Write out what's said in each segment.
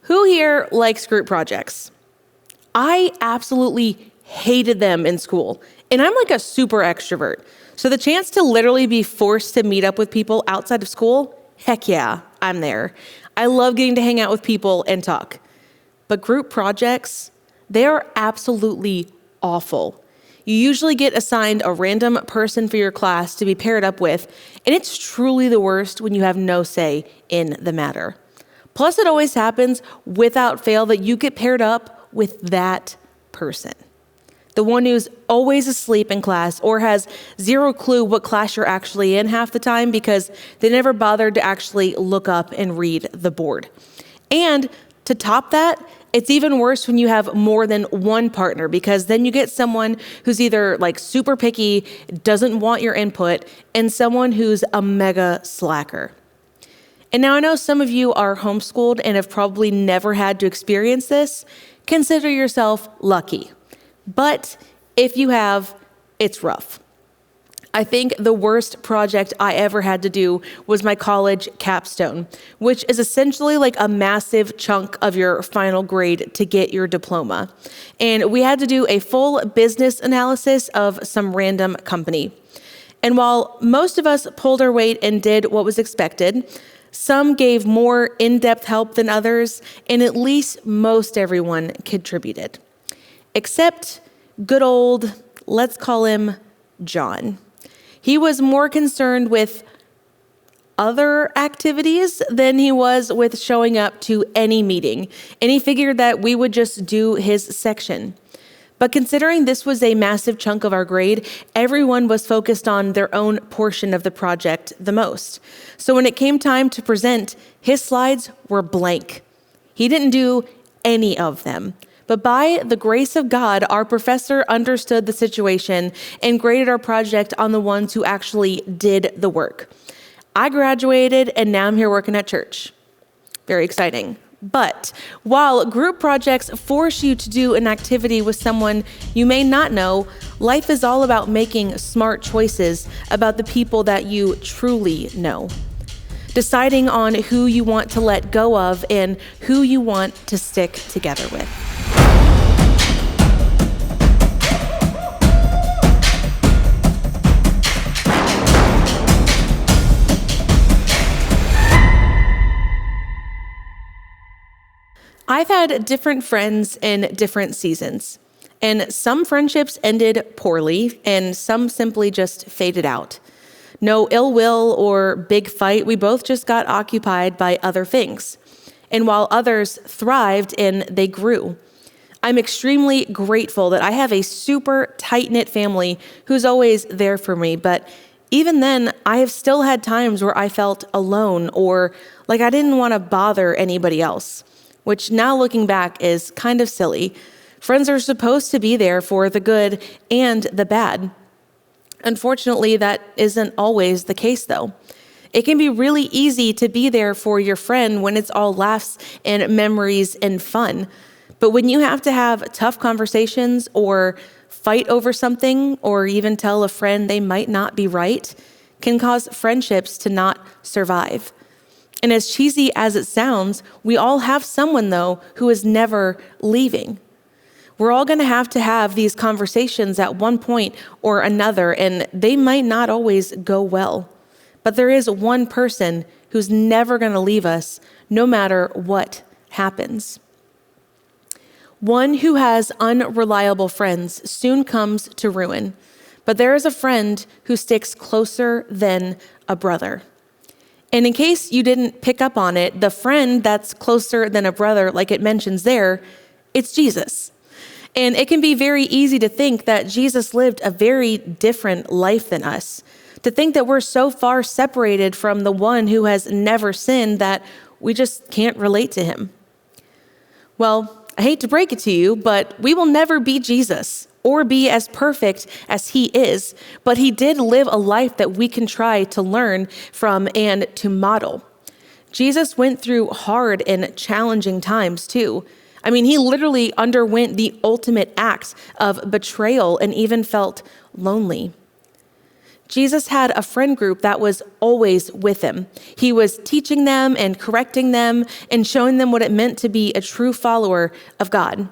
Who here likes group projects? I absolutely hated them in school, and I'm like a super extrovert. So the chance to literally be forced to meet up with people outside of school, heck yeah, I'm there. I love getting to hang out with people and talk. But group projects, they are absolutely awful. You usually get assigned a random person for your class to be paired up with, and it's truly the worst when you have no say in the matter. Plus, it always happens without fail that you get paired up with that person. The one who's always asleep in class or has zero clue what class you're actually in half the time because they never bothered to actually look up and read the board. And to top that, it's even worse when you have more than one partner because then you get someone who's either like super picky, doesn't want your input, and someone who's a mega slacker. And now I know some of you are homeschooled and have probably never had to experience this. Consider yourself lucky. But if you have, it's rough. I think the worst project I ever had to do was my college capstone, which is essentially like a massive chunk of your final grade to get your diploma. And we had to do a full business analysis of some random company. And while most of us pulled our weight and did what was expected, some gave more in-depth help than others, and at least most everyone contributed. Except good old, let's call him John. He was more concerned with other activities than he was with showing up to any meeting, and he figured that we would just do his section. But considering this was a massive chunk of our grade, everyone was focused on their own portion of the project the most. So when it came time to present, his slides were blank. He didn't do any of them. But by the grace of God, our professor understood the situation and graded our project on the ones who actually did the work. I graduated and now I'm here working at church. Very exciting. But while group projects force you to do an activity with someone you may not know, life is all about making smart choices about the people that you truly know. Deciding on who you want to let go of and who you want to stick together with. I've had different friends in different seasons, and some friendships ended poorly, and some simply just faded out. No ill will or big fight, we both just got occupied by other things. And while others thrived and they grew, I'm extremely grateful that I have a super tight-knit family who's always there for me, but even then, I have still had times where I felt alone or like I didn't want to bother anybody else. Which now looking back is kind of silly. Friends are supposed to be there for the good and the bad. Unfortunately, that isn't always the case though. It can be really easy to be there for your friend when it's all laughs and memories and fun. But when you have to have tough conversations or fight over something or even tell a friend they might not be right, can cause friendships to not survive. And as cheesy as it sounds, we all have someone, though, who is never leaving. We're all going to have these conversations at one point or another, and they might not always go well. But there is one person who's never going to leave us, no matter what happens. One who has unreliable friends soon comes to ruin, but there is a friend who sticks closer than a brother. And in case you didn't pick up on it, the friend that's closer than a brother, like it mentions there, it's Jesus. And it can be very easy to think that Jesus lived a very different life than us, to think that we're so far separated from the one who has never sinned that we just can't relate to him. Well, I hate to break it to you, but we will never be Jesus or be as perfect as he is, but he did live a life that we can try to learn from and to model. Jesus went through hard and challenging times too. I mean, he literally underwent the ultimate act of betrayal and even felt lonely. Jesus had a friend group that was always with him. He was teaching them and correcting them and showing them what it meant to be a true follower of God.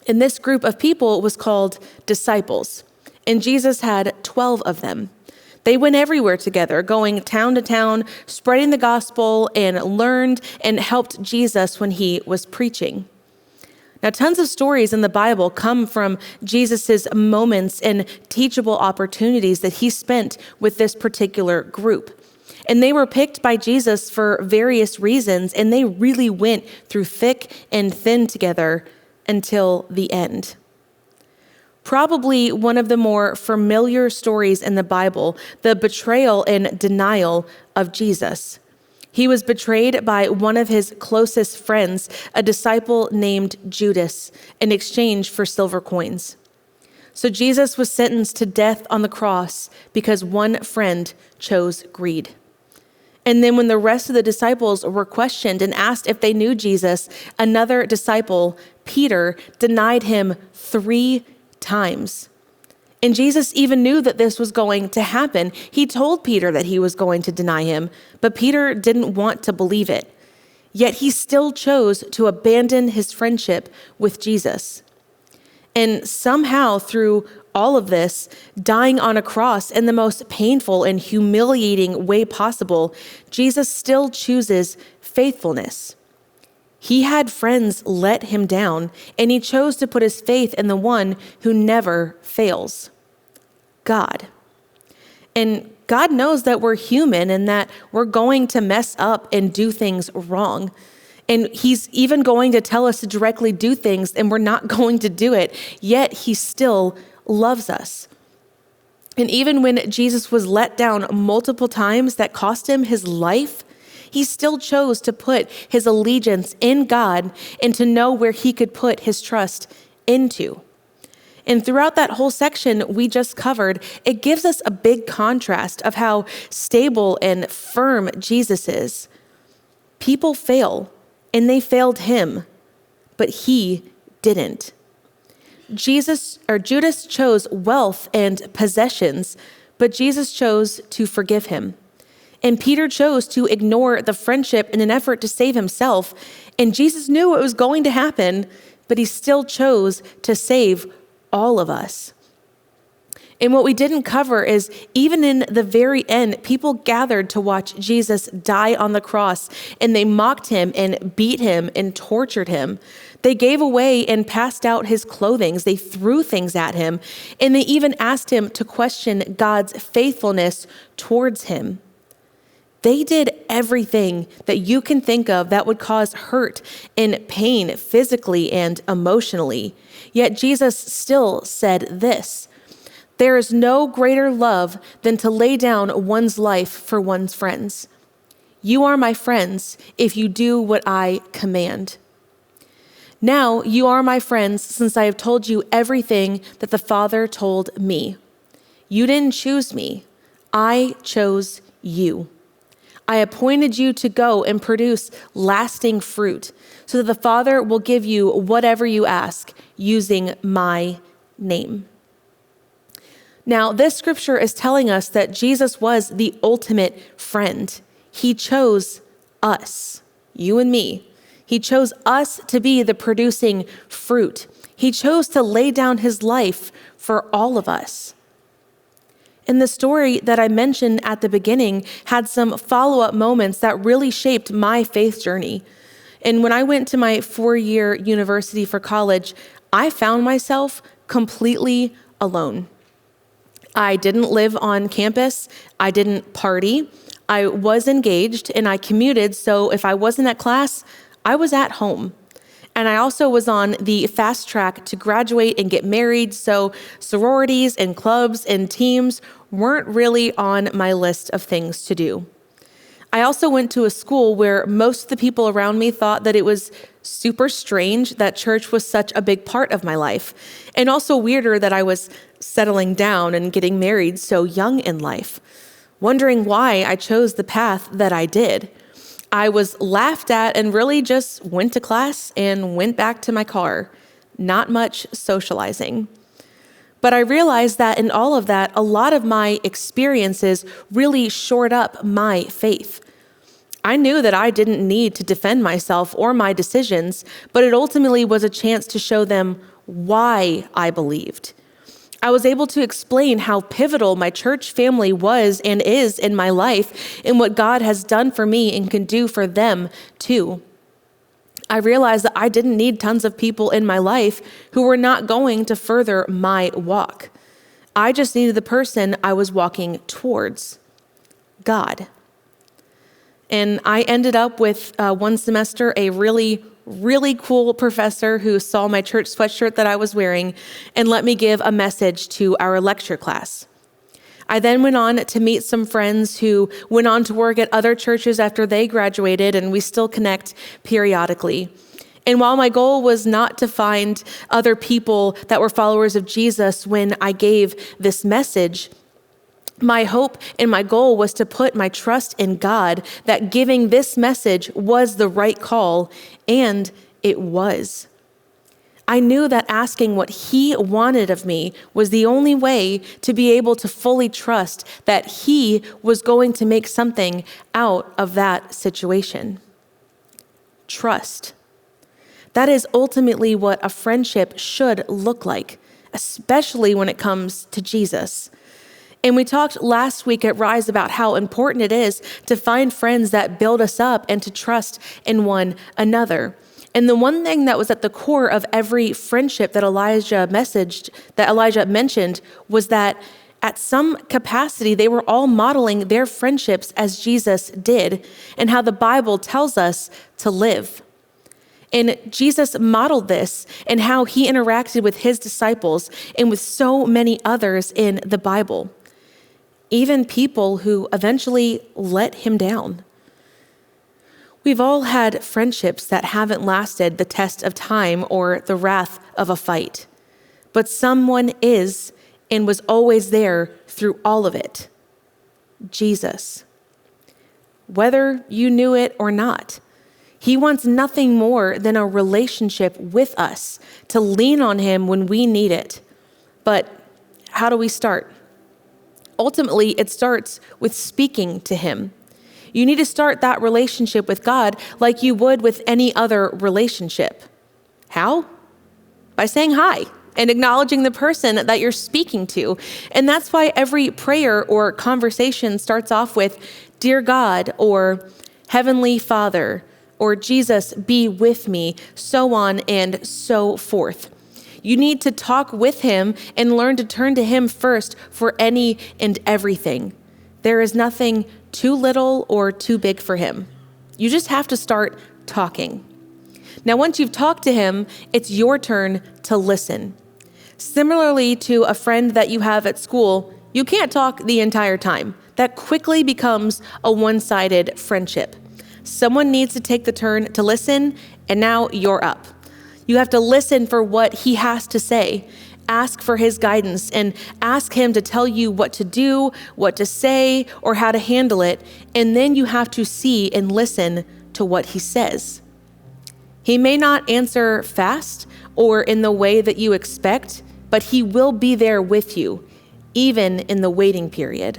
And this group of people was called disciples. And Jesus had 12 of them. They went everywhere together, going town to town, spreading the gospel, and learned and helped Jesus when he was preaching. Now, tons of stories in the Bible come from Jesus's moments and teachable opportunities that he spent with this particular group. And they were picked by Jesus for various reasons, and they really went through thick and thin together until the end. Probably one of the more familiar stories in the Bible, the betrayal and denial of Jesus. He was betrayed by one of his closest friends, a disciple named Judas, in exchange for silver coins. So Jesus was sentenced to death on the cross because one friend chose greed. And then when the rest of the disciples were questioned and asked if they knew Jesus, another disciple, Peter, denied him 3 times. And Jesus even knew that this was going to happen. He told Peter that he was going to deny him, but Peter didn't want to believe it. Yet he still chose to abandon his friendship with Jesus. And somehow through all of this, dying on a cross in the most painful and humiliating way possible, Jesus still chooses faithfulness. He had friends let him down, and he chose to put his faith in the one who never fails, God. And God knows that we're human and that we're going to mess up and do things wrong. And he's even going to tell us to directly do things, and we're not going to do it, yet he still loves us. And even when Jesus was let down multiple times that cost him his life, he still chose to put his allegiance in God and to know where he could put his trust into. And throughout that whole section we just covered, it gives us a big contrast of how stable and firm Jesus is. People fail, and they failed him, but he didn't. Judas chose wealth and possessions, but Jesus chose to forgive him. And Peter chose to ignore the friendship in an effort to save himself. And Jesus knew it was going to happen, but he still chose to save all of us. And what we didn't cover is even in the very end, people gathered to watch Jesus die on the cross, and they mocked him and beat him and tortured him. They gave away and passed out his clothing. They threw things at him, and they even asked him to question God's faithfulness towards him. They did everything that you can think of that would cause hurt and pain physically and emotionally. Yet Jesus still said this: "There is no greater love than to lay down one's life for one's friends. You are my friends if you do what I command. Now you are my friends since I have told you everything that the Father told me. You didn't choose me. I chose you. I appointed you to go and produce lasting fruit so that the Father will give you whatever you ask using my name." Now, this scripture is telling us that Jesus was the ultimate friend. He chose us, you and me. He chose us to be the producing fruit. He chose to lay down his life for all of us. And the story that I mentioned at the beginning had some follow-up moments that really shaped my faith journey. And when I went to my 4-year university for college, I found myself completely alone. I didn't live on campus. I didn't party. I was engaged and I commuted. So if I wasn't at class, I was at home. And I also was on the fast track to graduate and get married. So sororities and clubs and teams weren't really on my list of things to do. I also went to a school where most of the people around me thought that it was super strange that church was such a big part of my life, and also weirder that I was settling down and getting married so young in life, wondering why I chose the path that I did. I was laughed at and really just went to class and went back to my car. Not much socializing. But I realized that in all of that, a lot of my experiences really shored up my faith. I knew that I didn't need to defend myself or my decisions, but it ultimately was a chance to show them why I believed. I was able to explain how pivotal my church family was and is in my life and what God has done for me and can do for them too. I realized that I didn't need tons of people in my life who were not going to further my walk. I just needed the person I was walking towards, God. And I ended up with one semester a really cool professor who saw my church sweatshirt that I was wearing and let me give a message to our lecture class. I then went on to meet some friends who went on to work at other churches after they graduated, and we still connect periodically. And while my goal was not to find other people that were followers of Jesus when I gave this message, my hope and my goal was to put my trust in God that giving this message was the right call, and it was. I knew that asking what He wanted of me was the only way to be able to fully trust that He was going to make something out of that situation. Trust. That is ultimately what a friendship should look like, especially when it comes to Jesus. And we talked last week at Rise about how important it is to find friends that build us up and to trust in one another. And the one thing that was at the core of every friendship that Elijah mentioned was that at some capacity, they were all modeling their friendships as Jesus did and how the Bible tells us to live. And Jesus modeled this and how He interacted with His disciples and with so many others in the Bible, even people who eventually let Him down. We've all had friendships that haven't lasted the test of time or the wrath of a fight, but someone is and was always there through all of it. Jesus. Whether you knew it or not, He wants nothing more than a relationship with us to lean on Him when we need it. But how do we start? Ultimately, it starts with speaking to Him. You need to start that relationship with God like you would with any other relationship. How? By saying hi and acknowledging the person that you're speaking to. And that's why every prayer or conversation starts off with, "Dear God," or "Heavenly Father," or "Jesus, be with me," so on and so forth. You need to talk with Him and learn to turn to Him first for any and everything. There is nothing too little or too big for Him. You just have to start talking. Now, once you've talked to Him, it's your turn to listen. Similarly to a friend that you have at school, you can't talk the entire time. That quickly becomes a one-sided friendship. Someone needs to take the turn to listen, and now you're up. You have to listen for what He has to say. Ask for His guidance and ask Him to tell you what to do, what to say, or how to handle it. And then you have to see and listen to what He says. He may not answer fast or in the way that you expect, but He will be there with you, even in the waiting period.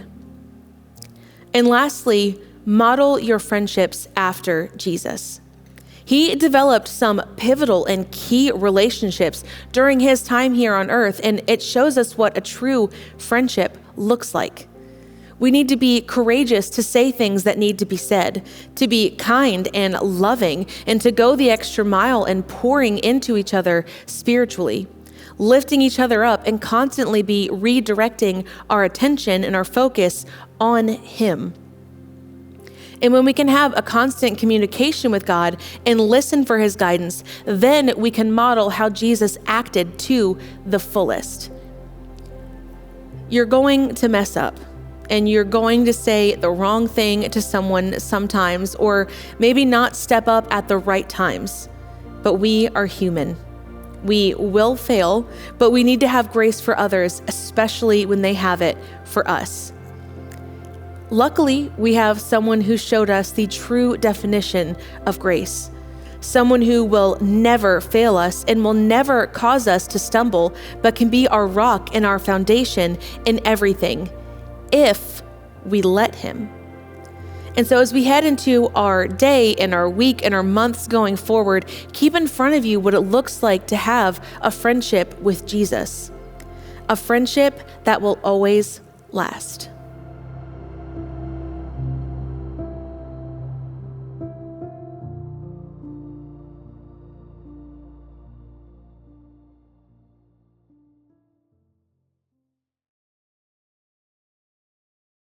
And lastly, model your friendships after Jesus. He developed some pivotal and key relationships during His time here on earth, and it shows us what a true friendship looks like. We need to be courageous to say things that need to be said, to be kind and loving, and to go the extra mile and pouring into each other spiritually, lifting each other up and constantly be redirecting our attention and our focus on Him. And when we can have a constant communication with God and listen for His guidance, then we can model how Jesus acted to the fullest. You're going to mess up, and you're going to say the wrong thing to someone sometimes, or maybe not step up at the right times. But we are human. We will fail, but we need to have grace for others, especially when they have it for us. Luckily, we have someone who showed us the true definition of grace. someone who will never fail us and will never cause us to stumble, but can be our rock and our foundation in everything, if we let him. And so as we head into our day and our week and our months going forward, keep in front of you what it looks like to have a friendship with Jesus, a friendship that will always last.